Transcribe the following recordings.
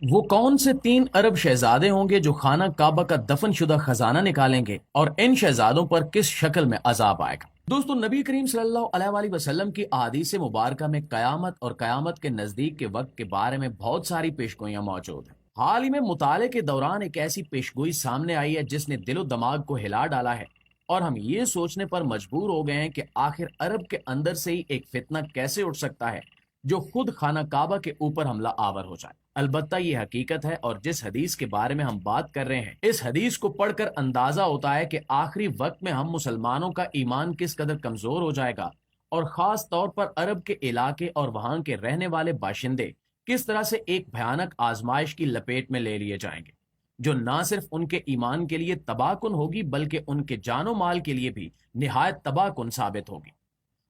वो कौन से 3 अरब शहजादे होंगे जो खाना काबा का दफन शुदा खजाना निकालेंगे और इन शहजादों पर किस शक्ल में अजाब आएगा। दोस्तों, नबी करीम सल्लल्लाहु अलैहि वसल्लम की अहादीस मुबारक में कयामत और कयामत के नजदीक के वक्त के बारे में बहुत सारी पेशगोइयां मौजूद हैं। हाल ही में मुताले के दौरान एक ऐसी पेशगोई सामने आई है जिसने दिलो दिमाग को हिला डाला है और हम ये सोचने पर मजबूर हो गए हैं कि आखिर अरब के अंदर से ही एक फितना कैसे उठ सकता है जो खुद खाना काबा के ऊपर हमला आवर हो जाए। अलबत्ता ये हकीकत है और जिस हदीस के बारे में हम बात कर रहे हैं, इस हदीस को पढ़कर अंदाजा होता है कि आखिरी वक्त में हम मुसलमानों का ईमान किस कदर कमजोर हो जाएगा और खास तौर पर अरब के इलाके और वहां के रहने वाले बाशिंदे किस तरह से एक भयानक आजमाइश की लपेट में ले लिए जाएंगे, जो ना सिर्फ उनके ईमान के लिए तबाहकुन होगी बल्कि उनके जानो माल के लिए भी निहायत तबाहकुन साबित होगी।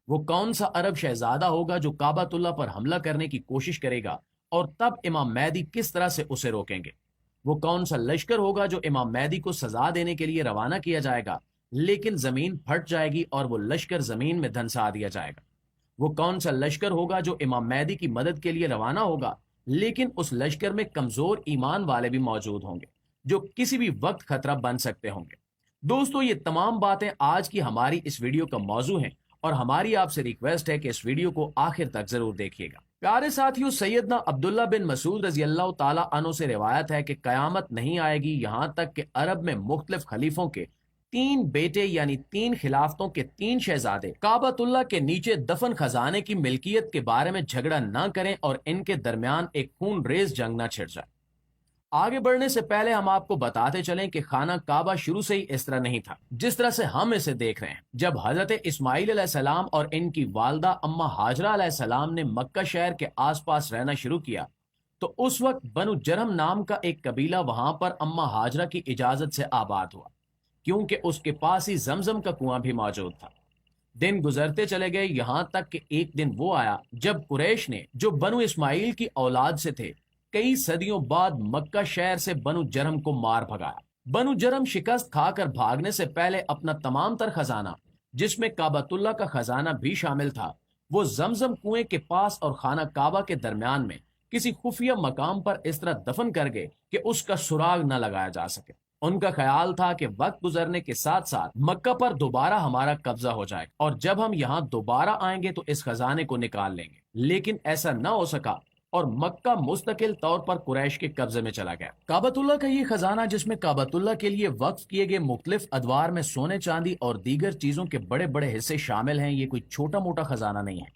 वो कौन सा अरब शहजादा होगा जो काबातुल्लाह पर हमला करने की कोशिश करेगा और तब इमाम मेहदी किस तरह से उसे रोकेंगे। वो कौन सा लश्कर होगा जो इमाम मेहदी को सजा देने के लिए रवाना किया जाएगा लेकिन जमीन फट जाएगी और वो लश्कर जमीन में धंसा दिया जाएगा। वो कौन सा लश्कर होगा जो इमाम मेहदी की मदद के लिए रवाना होगा लेकिन उस लश्कर में कमजोर ईमान वाले भी मौजूद होंगे जो किसी भी वक्त खतरा बन सकते होंगे। दोस्तों, ये तमाम बातें आज की हमारी इस वीडियो का मौजू हैं और हमारी आपसे रिक्वेस्ट है कि इस वीडियो को आखिर तक जरूर देखिएगा। प्यारे साथियों, सैयदना अब्दुल्ला बिन मसूद रजी अल्लाह ताला अन्हु से रिवायत है कि कयामत नहीं आएगी यहां तक कि अरब में मुख्तलिफ खलीफों के 3 बेटे यानी 3 खिलाफतों के 3 शहजादे काबतुल्लाह के नीचे दफन खजाने की मिल्कियत के बारे में झगड़ा न करें और इनके दरमियान एक खून रेज जंग न छिड़ जाए। आगे बढ़ने से पहले हम आपको बताते चलें कि खाना काबा शुरू से ही इस तरह नहीं था जिस तरह से हम इसे देख रहे हैं। जब हजरत इस्माइल अलैहिस्सलाम और इनकी वालदा अम्मा हाजरा अलैहिस्सलाम ने मक्का शहर के आसपास रहना शुरू किया तो उस वक्त बनु जरम नाम का एक कबीला वहां पर अम्मा हाजरा की इजाजत से आबाद हुआ क्योंकि उसके पास ही जमजम का कुआं भी मौजूद था। दिन गुजरते चले गए यहां तक कि एक दिन वो आया जब कुरैश ने, जो बनु इस्माइल की औलाद से थे, कई सदियों बाद मक्का शहर से बनु जरम को मार भगाया। बनु जरम शिकस्त खाकर भागने से पहले अपना तमाम तर खजाना, जिसमें काबातुल्लाह का खजाना भी शामिल था, वो जमजम कुएं के पास और खाना काबा के दरमियान में किसी खुफिया मकाम पर इस तरह दफन कर गए कि उसका सुराग न लगाया जा सके। उनका ख्याल था कि वक्त गुजरने के साथ साथ मक्का पर दोबारा हमारा कब्जा हो जाएगा और जब हम यहाँ दोबारा आएंगे तो इस खजाने को निकाल लेंगे, लेकिन ऐसा न हो सका और मक्का मुस्तकिल तौर पर कुरैश के कब्जे में चला गया। काबतुल्लाह का ये खजाना, जिसमें काबतुल्लाह के लिए वक्फ किए गए मुख्तलिफ अदवार में सोने चांदी और दीगर चीजों के बड़े बड़े हिस्से शामिल हैं, ये कोई छोटा मोटा खजाना नहीं है।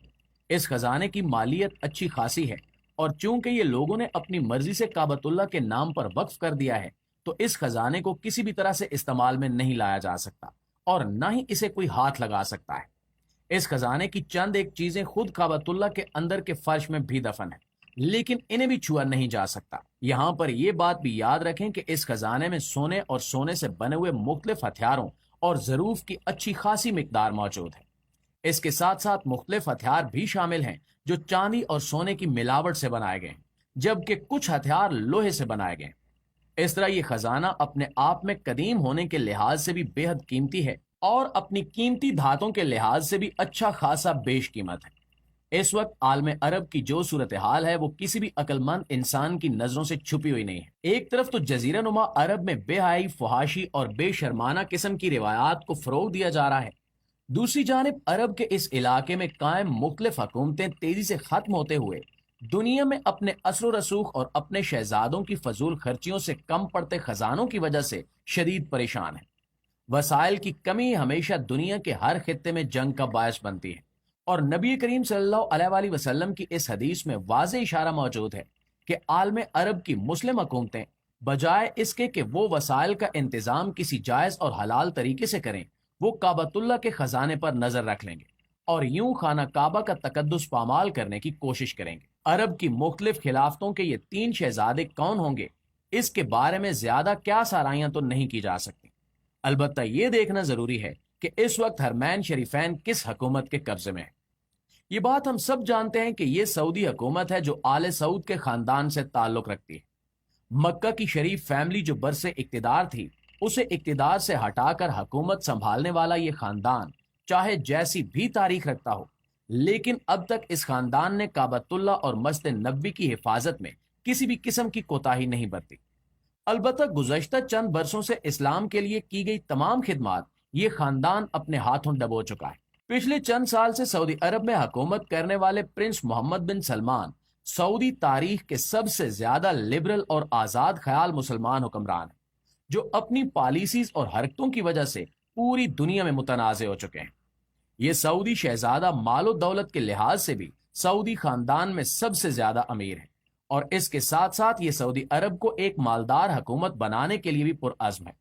इस खजाने की मालियत अच्छी खासी है और चूंकि ये लोगों ने अपनी मर्जी से काबतुल्लाह के नाम पर वक्फ कर दिया है तो इस खजाने को किसी भी तरह से इस्तेमाल में नहीं लाया जा सकता और न ही इसे कोई हाथ लगा सकता है। इस खजाने की चंद एक चीजें खुद काबतुल्लाह के अंदर के फर्श में भी दफन है लेकिन इन्हें भी छुआ नहीं जा सकता। यहाँ पर यह बात भी याद रखें कि इस खजाने में सोने और सोने से बने हुए मुख्तलिफ हथियारों और जरूफ की अच्छी खासी मिकदार मौजूद है। इसके साथ साथ मुख्तलिफ हथियार भी शामिल हैं जो चांदी और सोने की मिलावट से बनाए गए हैं, जबकि कुछ हथियार लोहे से बनाए गए। इस तरह ये खजाना अपने आप में कदीम होने के लिहाज से भी बेहद कीमती है और अपनी कीमती धातों के लिहाज से भी अच्छा खासा बेशकीमत है। इस वक्त आलम अरब की जो सूरत हाल है वो किसी भी अक्लमंद इंसान की नजरों से छुपी हुई नहीं है। एक तरफ तो जजीरा नुमा अरब में बेहयाई, फुहाशी और बेशर्माना किस्म की रिवायात को फरोग दिया जा रहा है, दूसरी जानिब अरब के इस इलाके में कायम मुख्तलिफ हुकूमतें तेजी से खत्म होते हुए दुनिया में अपने असर रसूख और अपने शहजादों की फजूल खर्चियों से कम पड़ते खजानों की वजह से शदीद परेशान है। वसाइल की कमी हमेशा दुनिया के हर खित्ते में जंग का बायस बनती है और नबी करीम सल्लल्लाहु अलैहि वसल्लम की इस हदीस में वाज़ेह इशारा मौजूद है कि आलम अरब की मुस्लिम हुकूमतें बजाय इसके कि वो वसाइल का इंतजाम किसी जायज और हलाल तरीके से करें, वो काबतुल्लाह के खजाने पर नजर रख लेंगे और यूं खाना काबा का तकद्दुस पामाल करने की कोशिश करेंगे। अरब की मुख्तलिफ खिलाफतों के ये 3 शहजादे कौन होंगे, इसके बारे में ज्यादा क्या साराइयां तो नहीं की जा सकती। अलबत्ता ये देखना जरूरी है कि इस वक्त हरमैन शरीफैन किस हुकूमत के कब्जे में है। ये बात हम सब जानते हैं कि ये सऊदी हुकूमत है जो आले सऊद के खानदान से ताल्लुक रखती है। मक्का की शरीफ फैमिली जो बरसे इक्तिदार थी, उसे इक्तिदार से हटाकर हुकूमत संभालने वाला ये खानदान चाहे जैसी भी तारीख रखता हो, लेकिन अब तक इस खानदान ने काबतुल्लाह और मस्जिद नबवी की हिफाजत में किसी भी किस्म की कोताही नहीं बरती। अलबत्ता गुज़श्ता चंद बरसों से इस्लाम के लिए की गई तमाम खिदमात ये खानदान अपने हाथों दबो चुका है। पिछले चंद साल से सऊदी अरब में हुकूमत करने वाले प्रिंस मोहम्मद बिन सलमान सऊदी तारीख के सबसे ज्यादा लिबरल और आजाद ख्याल मुसलमान हुक्मरान हैं, जो अपनी पॉलिसीज और हरकतों की वजह से पूरी दुनिया में मुतनाज़ हो चुके हैं। ये सऊदी शहजादा मालो दौलत के लिहाज से भी सऊदी खानदान में सबसे ज्यादा अमीर है, और इसके साथ साथ ये सऊदी अरब को एक मालदार हुकूमत बनाने के लिए भी पुरअज़्म है।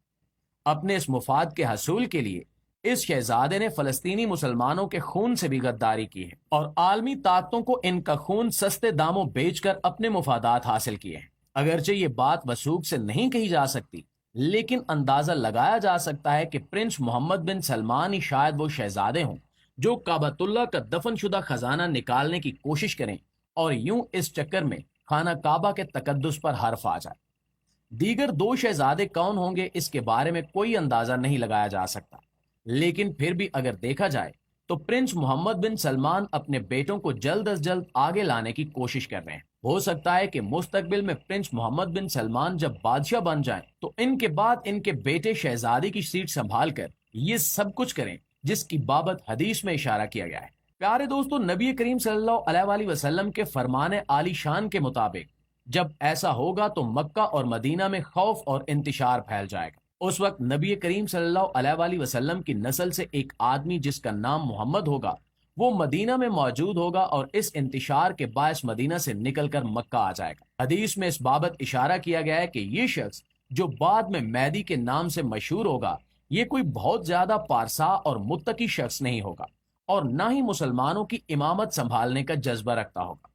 अपने इस मुफाद के हसूल के लिए इस शहजादे ने फलस्तीनी मुसलमानों के खून से भी गद्दारी की है और आलमी ताकतों को इनका खून सस्ते दामों बेचकर अपने मुफादात हासिल किए हैं। अगरचे ये बात वसूख से नहीं कही जा सकती, लेकिन अंदाजा लगाया जा सकता है कि प्रिंस मोहम्मद बिन सलमान ही शायद वो शहजादे हों जो काबतुल्लाह का दफनशुदा खजाना निकालने की कोशिश करें और यूं इस चक्कर में खाना काबा के तकद्दुस पर हर्फ आ जाए। दीगर दो शहजादे कौन होंगे इसके बारे में कोई अंदाजा नहीं लगाया जा सकता, लेकिन फिर भी अगर देखा जाए तो प्रिंस मोहम्मद बिन सलमान अपने बेटों को जल्द अज जल्द आगे लाने की कोशिश कर रहे हैं। हो सकता है कि मुस्तकबिल में प्रिंस मोहम्मद बिन सलमान जब बादशाह बन जाएं तो इनके बाद इनके बेटे शहजादी की सीट संभाल कर ये सब कुछ करें जिसकी बाबत हदीस में इशारा किया गया है। प्यारे दोस्तों, नबी करीम सल्लल्लाहु अलैहि वसल्लम के फरमाने आली शान के मुताबिक जब ऐसा होगा तो मक्का और मदीना में खौफ और इंतशार फैल जाएगा। उस वक्त नबी करीम सल्लल्लाहु अलैहि वसल्लम की नस्ल से एक आदमी जिसका नाम मोहम्मद होगा वो मदीना में मौजूद होगा और इस इंतशार के बायस मदीना से निकलकर मक्का आ जाएगा। हदीस में इस बाबत इशारा किया गया है कि ये शख्स जो बाद में मैदी के नाम से मशहूर होगा ये कोई बहुत ज्यादा पारसा और मुत्तकी शख्स नहीं होगा और ना ही मुसलमानों की इमामत संभालने का जज्बा रखता होगा।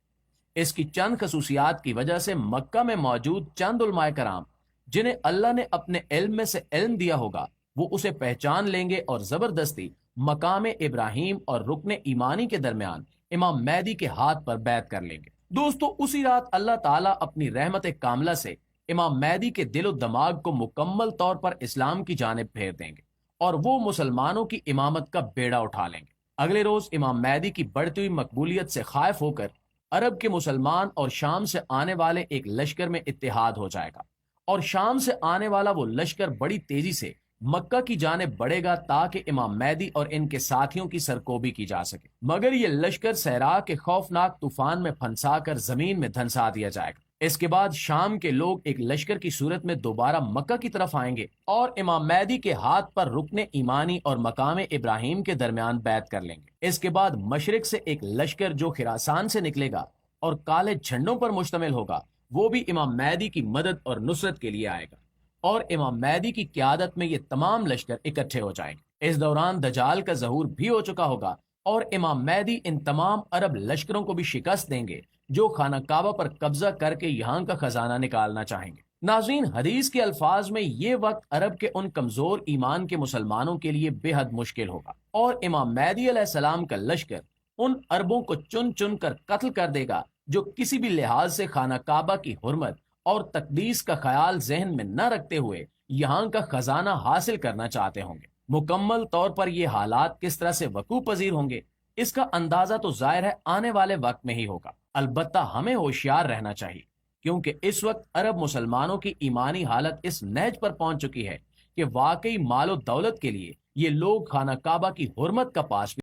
इसकी चंद खसूसियात की वजह से मक्का में मौजूद चंद उलमाए कराम जिन्हें अल्लाह ने अपने इल्म में से इल्म दिया होगा वो उसे पहचान लेंगे और जबरदस्ती मकाम इब्राहिम और रुकने ईमानी के दरमियान इमाम मैदी के हाथ पर बैत कर लेंगे। दोस्तों, उसी रात अल्लाह ताला अपनी रहमत कामला से इमाम मैदी के दिलो दिमाग को मुकम्मल तौर पर इस्लाम की जानिब फेर देंगे और वो मुसलमानों की इमामत का बेड़ा उठा लेंगे। अगले रोज इमाम मैदी की बढ़ती हुई मकबूलियत से खायफ होकर अरब के मुसलमान और शाम से आने वाले एक लश्कर में इत्तेहाद हो जाएगा और शाम से आने वाला वो लश्कर बड़ी तेजी से मक्का की जानिब बढ़ेगा ताकि इमाम मैदी और इनके साथियों की सरकोबी की जा सके। मगर ये लश्कर सहरा के खौफनाक तूफान में फंसाकर जमीन में धंसा दिया जाएगा। इसके बाद शाम के लोग एक लश्कर की सूरत में दोबारा मक्का की तरफ आएंगे और इमाम मैदी के हाथ पर रुकने ईमानी और मकाम इब्राहिम के दरमियान बैत कर लेंगे। इसके बाद मशरिक से एक लश्कर जो खिरासान से निकलेगा और काले झंडों पर मुश्तमिल होगा वो भी इमाम मैदी की मदद और नुसरत के लिए आएगा और इमाम मैदी की क़यादत में ये तमाम लश्कर इकट्ठे हो जाएंगे। इस दौरान दजाल का ज़हूर भी हो चुका होगा और इमाम मैदी इन तमाम अरब लश्करों को भी शिकस्त देंगे जो खाना काबा पर कब्जा करके यहाँ का खजाना निकालना चाहेंगे। नाज़रीन, हदीस के अल्फाज में ये वक्त अरब के उन कमजोर ईमान के मुसलमानों के लिए बेहद मुश्किल होगा और इमाम मैदी अलैहिस्सलाम का लश्कर उन अरबों को चुन चुन कर कत्ल कर देगा जो किसी भी लिहाज से खाना काबा की हुर्मत और तकदीस का ख्याल जहन में न रखते हुए यहाँ का खजाना हासिल करना चाहते होंगे। मुकम्मल तौर पर ये हालात किस तरह से वकू पजीर होंगे इसका अंदाजा तो जाहिर है आने वाले वक्त में ही होगा। अलबत्ता हमें होशियार रहना चाहिए क्योंकि इस वक्त अरब मुसलमानों की ईमानी हालत इस नहज पर पहुंच चुकी है कि वाकई मालो दौलत के लिए ये लोग खाना काबा की हुर्मत का पास